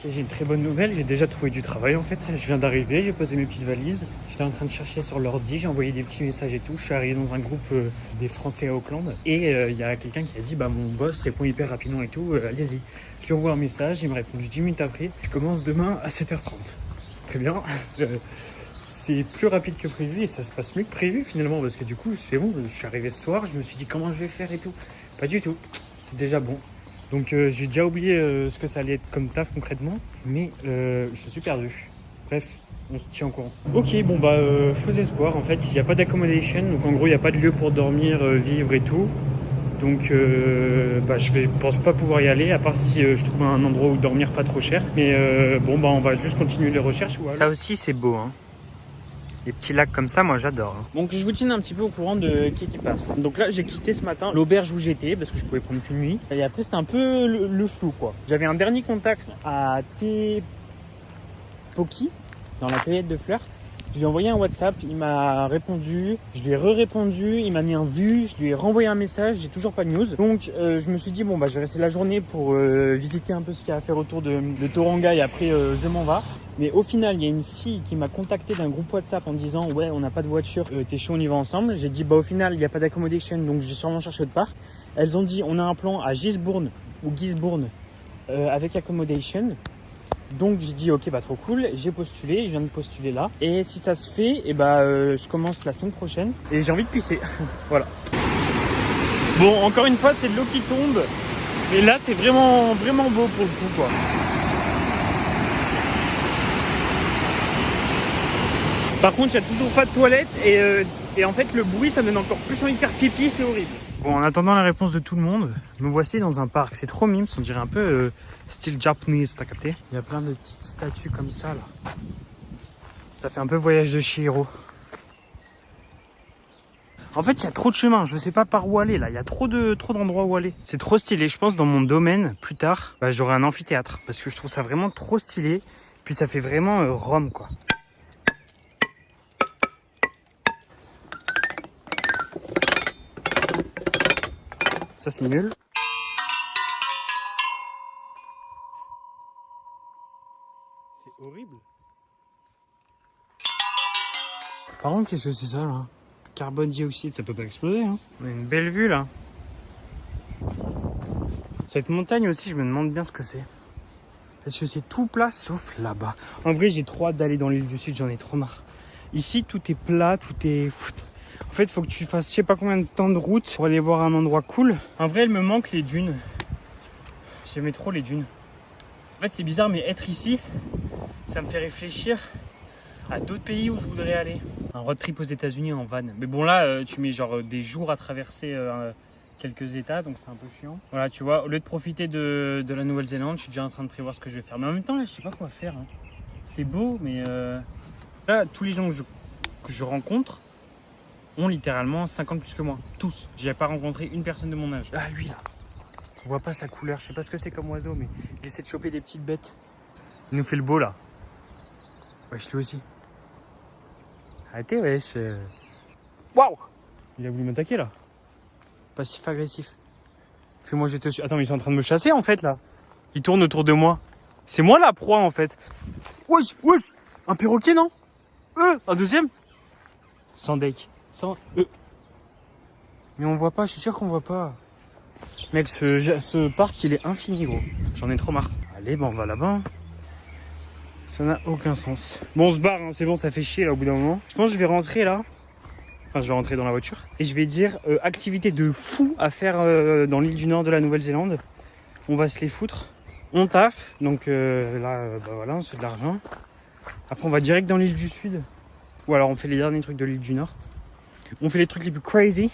j'ai une très bonne nouvelle, j'ai déjà trouvé du travail en fait. Je viens d'arriver, j'ai posé mes petites valises. J'étais en train de chercher sur l'ordi, j'ai envoyé des petits messages et tout. Je suis arrivé dans un groupe des Français à Auckland. Et il y a quelqu'un qui a dit, bah mon boss répond hyper rapidement et tout, allez-y. Je lui envoie un message, il me répond 10 minutes après. Je commence demain à 7h30. Très bien. C'est plus rapide que prévu et ça se passe mieux que prévu finalement parce que du coup c'est bon, je suis arrivé ce soir, je me suis dit comment je vais faire et tout. Pas du tout, c'est déjà bon. Donc j'ai déjà oublié ce que ça allait être comme taf concrètement, mais je suis perdu. Bref, on se tient au courant. Ok, bon bah faux espoir, en fait il n'y a pas d'accommodation, donc en gros il n'y a pas de lieu pour dormir, vivre et tout. Donc bah, pense pas pouvoir y aller, à part si je trouve un endroit où dormir pas trop cher. Mais bon bah on va juste continuer les recherches. Ça aussi c'est beau hein. Les petits lacs comme ça, moi j'adore. Donc je vous tiens un petit peu au courant de qui passe. Donc là j'ai quitté ce matin l'auberge où j'étais parce que je pouvais prendre qu'une nuit. Et après c'était un peu le flou quoi. J'avais un dernier contact à Te Poki, dans la cueillette de fleurs. Je lui ai envoyé un WhatsApp, il m'a répondu, je lui ai répondu, il m'a mis un vu, je lui ai renvoyé un message, j'ai toujours pas de news. Donc je me suis dit bon bah je vais rester la journée pour visiter un peu ce qu'il y a à faire autour de Tauranga et après je m'en vais. Mais au final il y a une fille qui m'a contacté d'un groupe WhatsApp en disant ouais on n'a pas de voiture, t'es chaud on y va ensemble. J'ai dit bah au final il n'y a pas d'accommodation donc j'ai sûrement cherché autre part. Elles ont dit on a un plan à Gisborne ou Gisborne avec accommodation. Donc j'ai dit ok bah trop cool, j'ai postulé, je viens de postuler là. Et si ça se fait, et bah je commence la semaine prochaine. Et j'ai envie de pisser. Voilà. Bon encore une fois c'est de l'eau qui tombe. Mais là c'est vraiment beau pour le coup quoi. Par contre il n'y a toujours pas de toilette et en fait le bruit ça me donne encore plus envie de faire pipi, c'est horrible. Bon en attendant la réponse de tout le monde, me voici dans un parc, c'est trop mimes, on dirait un peu style Japanese, t'as capté? Il y a plein de petites statues comme ça là. Ça fait un peu voyage de Chihiro. En fait il y a trop de chemins, je sais pas par où aller là, il y a trop d'endroits où aller. C'est trop stylé, je pense dans mon domaine, plus tard, bah, j'aurai un amphithéâtre. Parce que je trouve ça vraiment trop stylé, puis ça fait vraiment Rome quoi. Ça c'est nul. C'est horrible. Par contre, qu'est-ce que c'est ça là? Carbone dioxyde, ça peut pas exploser hein. On a une belle vue là. Cette montagne aussi, je me demande bien ce que c'est. Parce que c'est tout plat sauf là-bas. En vrai, j'ai trop hâte d'aller dans l'île du Sud, j'en ai trop marre. Ici, tout est plat, tout est... En fait, il faut que tu fasses je sais pas combien de temps de route pour aller voir un endroit cool. En vrai, il me manque les dunes. J'aimais trop les dunes. En fait, c'est bizarre, mais être ici, ça me fait réfléchir à d'autres pays où je voudrais aller. Un road trip aux États-Unis en van. Mais bon, là, tu mets genre des jours à traverser quelques États, donc c'est un peu chiant. Voilà, tu vois, au lieu de profiter de la Nouvelle-Zélande, je suis déjà en train de prévoir ce que je vais faire. Mais en même temps, là, je sais pas quoi faire. Hein. C'est beau, mais là, tous les gens que je rencontre ont littéralement 5 ans de plus que moi. Tous. J'ai pas rencontré une personne de mon âge. Ah, lui, là. On voit pas sa couleur. Je sais pas ce que c'est comme oiseau, mais il essaie de choper des petites bêtes. Il nous fait le beau, là. Wesh, lui aussi. Arrêtez, wesh. Waouh! Il a voulu m'attaquer, là. Passif-agressif. Fais-moi, je te suis. Attends, mais ils sont en train de me chasser, en fait, là. Ils tournent autour de moi. C'est moi la proie, en fait. Wesh, wesh! Un perroquet, non? Un deuxième? Sans deck. Mais on voit pas, je suis sûr qu'on voit pas. Mec, ce parc, il est infini, gros. J'en ai trop marre. Allez, bah on va là-bas. Ça n'a aucun sens. Bon, on se barre, hein. C'est bon, ça fait chier, là, au bout d'un moment. Je pense que je vais rentrer, là. Enfin, je vais rentrer dans la voiture. Et je vais dire, activité de fou à faire dans l'île du Nord de la Nouvelle-Zélande. On va se les foutre. On taffe. Donc là, bah voilà, on se fait de l'argent. Après, on va direct dans l'île du Sud. Ou alors, on fait les derniers trucs de l'île du Nord. On fait les trucs les plus crazy.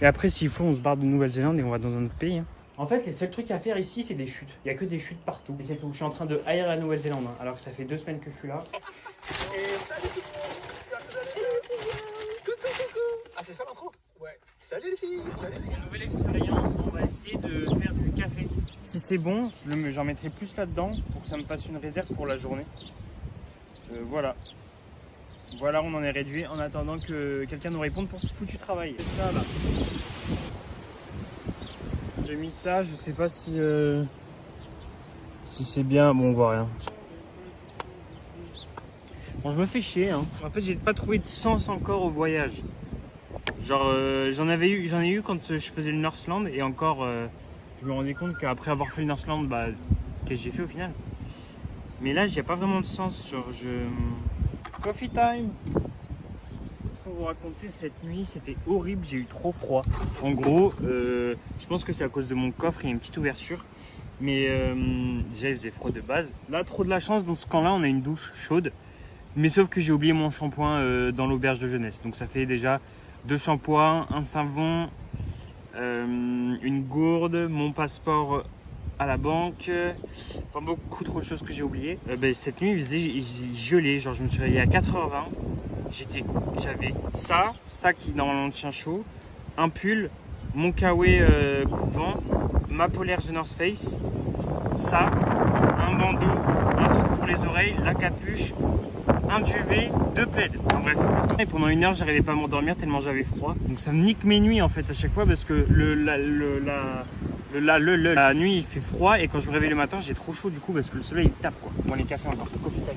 Et après, s'il faut, on se barre de Nouvelle-Zélande et on va dans un autre pays. Hein. En fait, les seuls trucs à faire ici, c'est des chutes. Il n'y a que des chutes partout. Et c'est tout. Je suis en train de haïr la Nouvelle-Zélande. Hein, alors que ça fait 2 semaines que je suis là. Ah, c'est ça l'intro? Ouais. Salut les filles, salut. Une nouvelle expérience, on va essayer de faire du café. Si c'est bon, j'en mettrai plus là-dedans pour que ça me fasse une réserve pour la journée. Voilà. Voilà, on en est réduit en attendant que quelqu'un nous réponde pour ce foutu travail. C'est ça là. J'ai mis ça, je sais pas si Si c'est bien, bon on voit rien. Bon je me fais chier hein. En fait j'ai pas trouvé de sens encore au voyage. Genre j'en ai eu quand je faisais le Northland et encore je me rendais compte qu'après avoir fait le Northland, bah qu'est-ce que j'ai fait au final. Mais là, il n'y a pas vraiment de sens. Genre, Coffee time. Pour vous raconter, cette nuit, c'était horrible. J'ai eu trop froid. En gros, je pense que c'est à cause de mon coffre. Il y a une petite ouverture. Mais déjà, il faisait froid de base. Là, trop de la chance. Dans ce camp-là, on a une douche chaude. Mais sauf que j'ai oublié mon shampoing dans l'auberge de jeunesse. Donc, ça fait déjà 2 shampoings, un savon, une gourde, mon passeport à la banque, pas beaucoup trop de choses que j'ai oubliées. Cette nuit il gelait, genre je me suis réveillé à 4h20, j'avais ça qui normalement tient chaud, un pull, mon kawaii coupe-vent, ma polaire The North Face, ça, un bandeau, un truc pour les oreilles, la capuche, un duvet, 2 plaids. En bref. Et pendant 1 heure, j'arrivais pas à m'endormir tellement j'avais froid. Donc ça me nique mes nuits en fait à chaque fois parce que la nuit il fait froid et quand je me réveille le matin j'ai trop chaud du coup parce que le soleil il tape quoi. Bon les cafés encore, coffee time.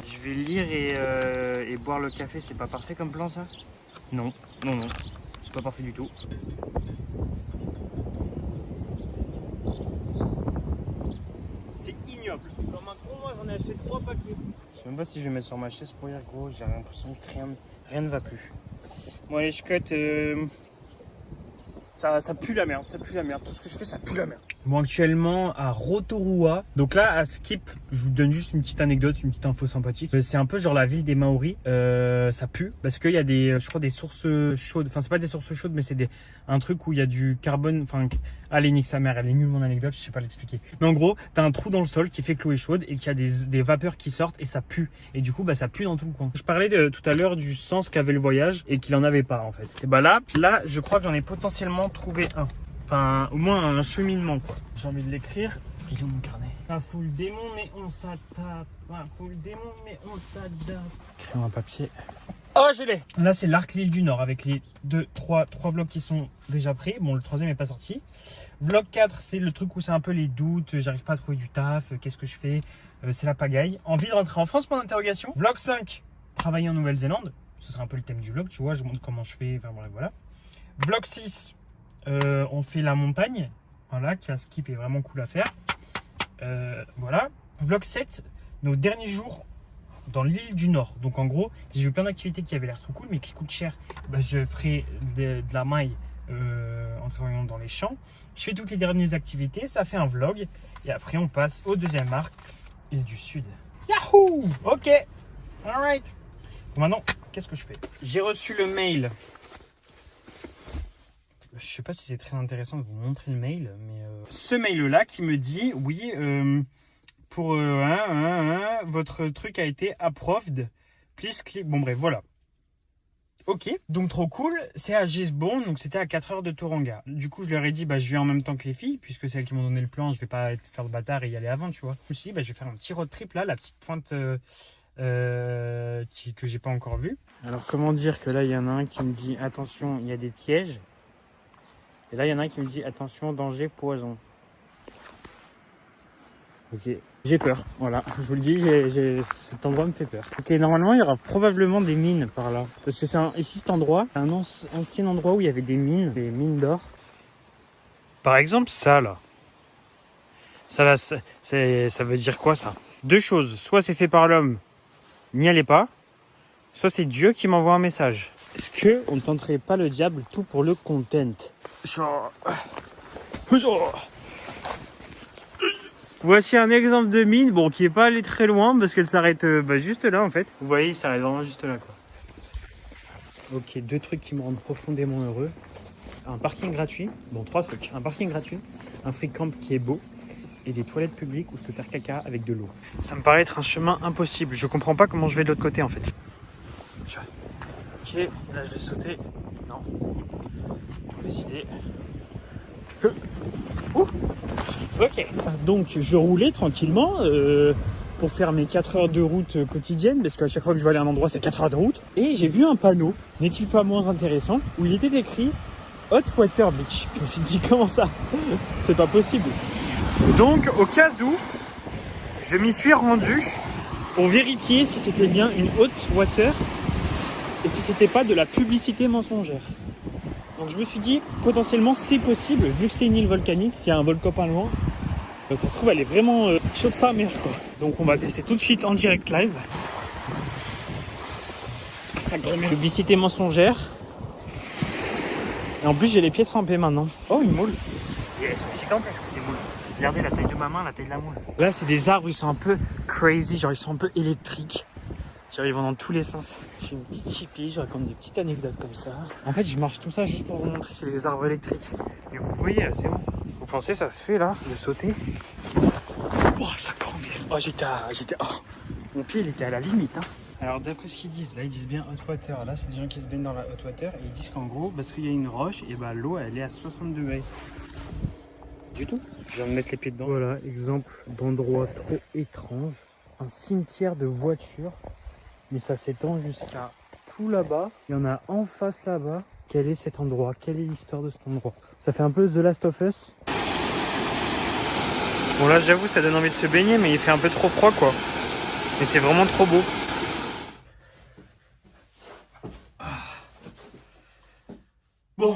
Je vais lire et boire le café, c'est pas parfait comme plan ça? Non, c'est pas parfait du tout. C'est ignoble. Comme un con moi j'en ai acheté 3 paquets. Je sais même pas si je vais mettre sur ma chaise pour lire gros, j'ai l'impression que rien ne va plus. Bon allez je cut, ça pue la merde, tout ce que je fais ça pue la merde. Bon actuellement à Rotorua, donc là à Skip, je vous donne juste une petite anecdote, une petite info sympathique. C'est un peu genre la ville des Maoris, ça pue parce qu'il y a des, je crois des sources chaudes, enfin c'est pas des sources chaudes mais c'est un truc où il y a du carbone, enfin allez nique sa mère, elle est nulle mon anecdote, je sais pas l'expliquer. Mais en gros t'as un trou dans le sol qui fait que l'eau est chaude et qu'il y a des vapeurs qui sortent et ça pue. Et du coup bah ça pue dans tout le coin. Je parlais tout à l'heure du sens qu'avait le voyage et qu'il en avait pas en fait. Et bah là je crois que j'en ai potentiellement trouvé un. Enfin, au moins un cheminement quoi. J'ai envie de l'écrire. Il est où mon carnet? Un full démon mais on s'adapte. Un full démon mais on s'adapte. Crayon à papier. Oh je l'ai. Là c'est l'arc l'île du Nord avec les 3 vlogs qui sont déjà pris. Bon le 3e est pas sorti. Vlog 4 c'est le truc où c'est un peu les doutes. J'arrive pas à trouver du taf. Qu'est-ce que je fais? C'est la pagaille. Envie de rentrer en France pour l'interrogation. Vlog 5. Travailler en Nouvelle-Zélande. Ce sera un peu le thème du vlog. Tu vois je montre comment je fais. Enfin voilà. Vlog 6. On fait la montagne, voilà, qui a Skip est vraiment cool à faire. Voilà. Vlog 7, nos derniers jours dans l'île du Nord. Donc en gros, j'ai vu plein d'activités qui avaient l'air trop cool, mais qui coûtent cher. Bah, je ferai de la maille en travaillant dans les champs. Je fais toutes les dernières activités, ça fait un vlog. Et après, on passe au 2e arc, île du Sud. Yahoo! Ok, alright. Bon, maintenant, qu'est-ce que je fais? J'ai reçu le mail. Je sais pas si c'est très intéressant de vous montrer le mail, mais ce mail-là qui me dit oui, pour votre truc a été approved, please click. Bon bref, voilà. Ok, donc trop cool. C'est à Gisborne, donc c'était à 4 heures de Tauranga. Du coup, je leur ai dit, bah je viens en même temps que les filles, puisque c'est elles qui m'ont donné le plan. Je vais pas faire le bâtard et y aller avant, tu vois. Je me suis dit, bah je vais faire un petit road trip là, la petite pointe que j'ai pas encore vue. Alors comment dire que là il y en a un qui me dit attention, il y a des pièges. Et là, il y en a un qui me dit attention, danger, poison. Ok, j'ai peur. Voilà, je vous le dis, cet endroit me fait peur. Ok, normalement, il y aura probablement des mines par là. Parce que ici, cet endroit, c'est un ancien endroit où il y avait des mines d'or. Par exemple, ça là. Ça là, ça veut dire quoi ça? 2 choses. Soit c'est fait par l'homme, n'y allez pas. Soit c'est Dieu qui m'envoie un message. Est-ce qu'on ne tenterait pas le diable tout pour le content? Voici un exemple de mine, bon, qui n'est pas allé très loin parce qu'elle s'arrête juste là en fait. Vous voyez, il s'arrête vraiment juste là quoi. Ok, 2 trucs qui me rendent profondément heureux. Un parking gratuit, bon 3 trucs. Un parking gratuit, un free camp qui est beau et des toilettes publiques où je peux faire caca avec de l'eau. Ça me paraît être un chemin impossible. Je comprends pas comment je vais de l'autre côté en fait. Ok, là je vais sauter. Non. Mauvaise idée. Ok. Donc je roulais tranquillement pour faire mes 4 heures de route quotidienne, parce qu'à chaque fois que je vais aller à un endroit, c'est 4 heures de route. Et j'ai vu un panneau, n'est-il pas moins intéressant, où il était écrit Hot Water Beach. Je me suis dit comment ça? C'est pas possible. Donc au cas où, je m'y suis rendu pour vérifier si c'était bien une hot water et si c'était pas de la publicité mensongère. Donc je me suis dit potentiellement c'est possible vu que c'est une île volcanique, s'il y a un volcan pas loin. Ça se trouve elle est vraiment chaude sa mère quoi. Donc on va tester tout de suite en direct live. Sa grand-mère. Publicité mensongère. Et en plus j'ai les pieds trempés maintenant. Oh une moule. Et elles sont gigantesques ces moules. Regardez la taille de ma main, la taille de la moule. Là c'est des arbres, ils sont un peu crazy, genre ils sont un peu électriques. Genre ils vont dans tous les sens. J'ai une petite chipie, je raconte des petites anecdotes comme ça. En fait je marche tout ça juste pour vous montrer que c'est des arbres électriques. Et vous voyez là c'est bon. Vous pensez ça se fait là de sauter? Oh ça grand-mère. Oh j'étais oh. Mon pied il était à la limite hein. Alors d'après ce qu'ils disent, là ils disent bien hot water. Là c'est des gens qui se baignent dans la hot water et ils disent qu'en gros parce qu'il y a une roche et bah l'eau elle est à 60 degrés. Du tout. Je viens de mettre les pieds dedans. Voilà, exemple d'endroit trop étrange. Un cimetière de voitures. Mais ça s'étend jusqu'à tout là-bas. Il y en a en face là-bas. Quel est cet endroit? Quelle est l'histoire de cet endroit? Ça fait un peu The Last of Us. Bon là j'avoue ça donne envie de se baigner mais il fait un peu trop froid quoi. Mais c'est vraiment trop beau. Bon,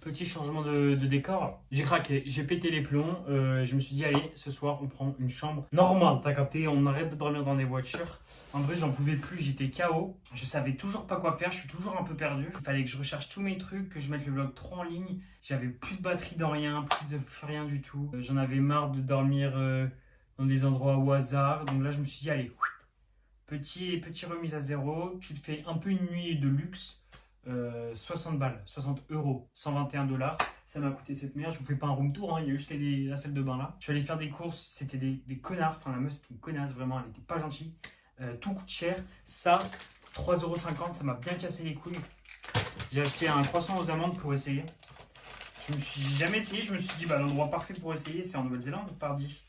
petit changement de décor. J'ai craqué, j'ai pété les plombs. Je me suis dit, allez, ce soir, on prend une chambre normale. T'as capté, on arrête de dormir dans des voitures. En vrai, j'en pouvais plus, j'étais KO. Je savais toujours pas quoi faire, je suis toujours un peu perdu. Il fallait que je recherche tous mes trucs, que je mette le vlog trop en ligne. J'avais plus de batterie dans rien, plus rien du tout. J'en avais marre de dormir dans des endroits au hasard. Donc là, je me suis dit, allez, petit remise à zéro. Tu te fais un peu une nuit de luxe. 60 balles, 60 euros, 121 $. Ça m'a coûté cette merde. Je vous fais pas un room tour, hein. Il y a juste la salle de bain là. Je suis allé faire des courses, c'était des connards. Enfin, la meuf c'était une connasse, vraiment, elle était pas gentille. Tout coûte cher. Ça, 3,50 €, ça m'a bien cassé les couilles. J'ai acheté un croissant aux amandes pour essayer. Je me suis jamais essayé, je me suis dit, bah l'endroit parfait pour essayer, c'est en Nouvelle-Zélande, pardi.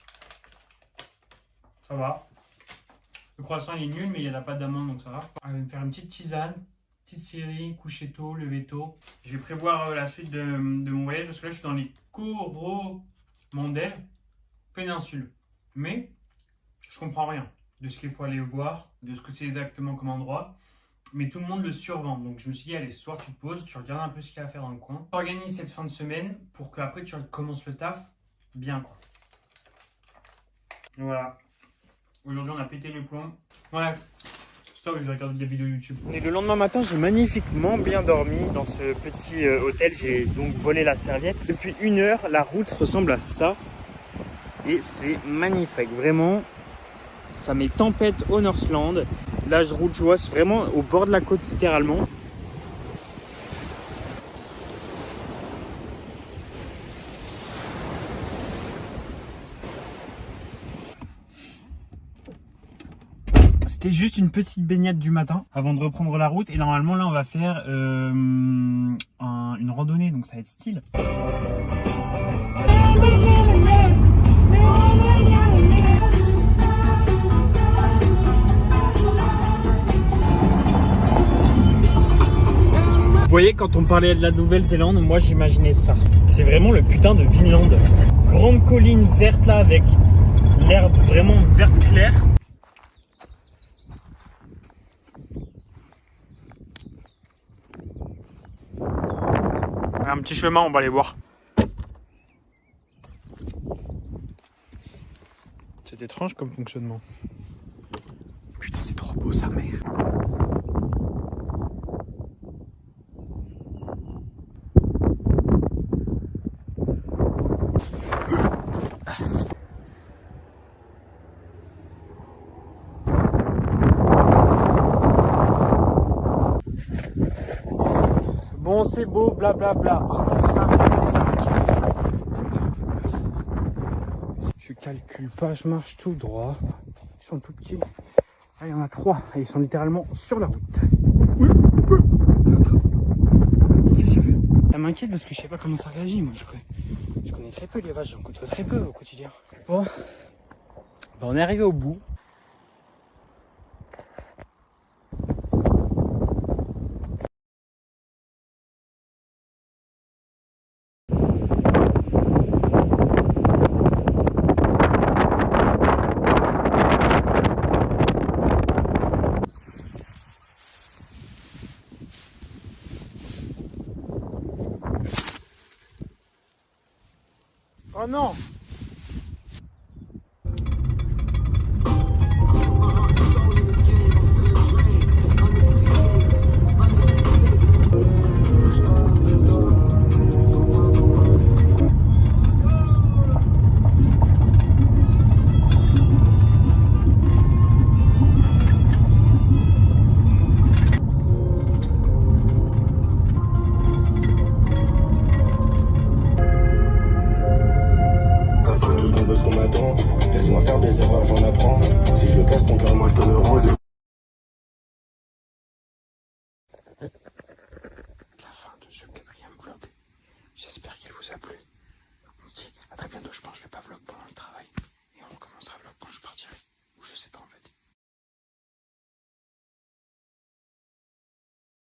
Ça va. Le croissant il est nul, mais il n'y en a pas d'amande donc ça va. On va me faire une petite tisane. Petite série, coucher tôt, lever tôt. Je vais prévoir la suite de mon voyage parce que là je suis dans les Coromandel péninsule. Mais je comprends rien de ce qu'il faut aller voir, de ce que c'est exactement comme endroit. Mais tout le monde le survend. Donc je me suis dit, allez, ce soir tu te poses, tu regardes un peu ce qu'il y a à faire dans le coin. Tu organises cette fin de semaine pour qu'après tu commences le taf bien quoi. Et voilà. Aujourd'hui on a pété les plombs. Ouais. Je vais regarder des vidéos YouTube. Et le lendemain matin, j'ai magnifiquement bien dormi dans ce petit hôtel. J'ai donc volé la serviette. Depuis 1 heure, la route ressemble à ça. Et c'est magnifique. Vraiment, ça met tempête au Northland. Là, je roule, je vois, c'est vraiment au bord de la côte, littéralement. C'était juste une petite baignade du matin avant de reprendre la route et normalement là on va faire une randonnée donc ça va être style. Vous voyez quand on parlait de la Nouvelle-Zélande, moi j'imaginais ça. C'est vraiment le putain de Vinland. Grande colline verte là avec l'herbe vraiment verte claire. Un petit chemin, on va aller voir. C'est étrange comme fonctionnement. Putain, c'est trop beau sa mère. Bon, c'est beau, blablabla. Par contre, ça m'inquiète. Je calcule pas, je marche tout droit. Ils sont tout petits. Ah, il y en a 3 et ils sont littéralement sur la route. Oui. Qu'est-ce qu'il fait? Ça m'inquiète parce que je sais pas comment ça réagit. Moi, je connais très peu les vaches, j'en côtoie très peu au quotidien. Bon, bah, on est arrivé au bout. Oh non! De ce qu'on m'attend, laisse-moi faire des erreurs, j'en apprends. Si je le casse ton cœur, moi je te le rends. La fin de ce 4e vlog. J'espère qu'il vous a plu. On se dit à très bientôt. Je pense que je vais pas vlog pendant le travail. Et on recommencera vlog quand je partirai. Ou je sais pas en fait.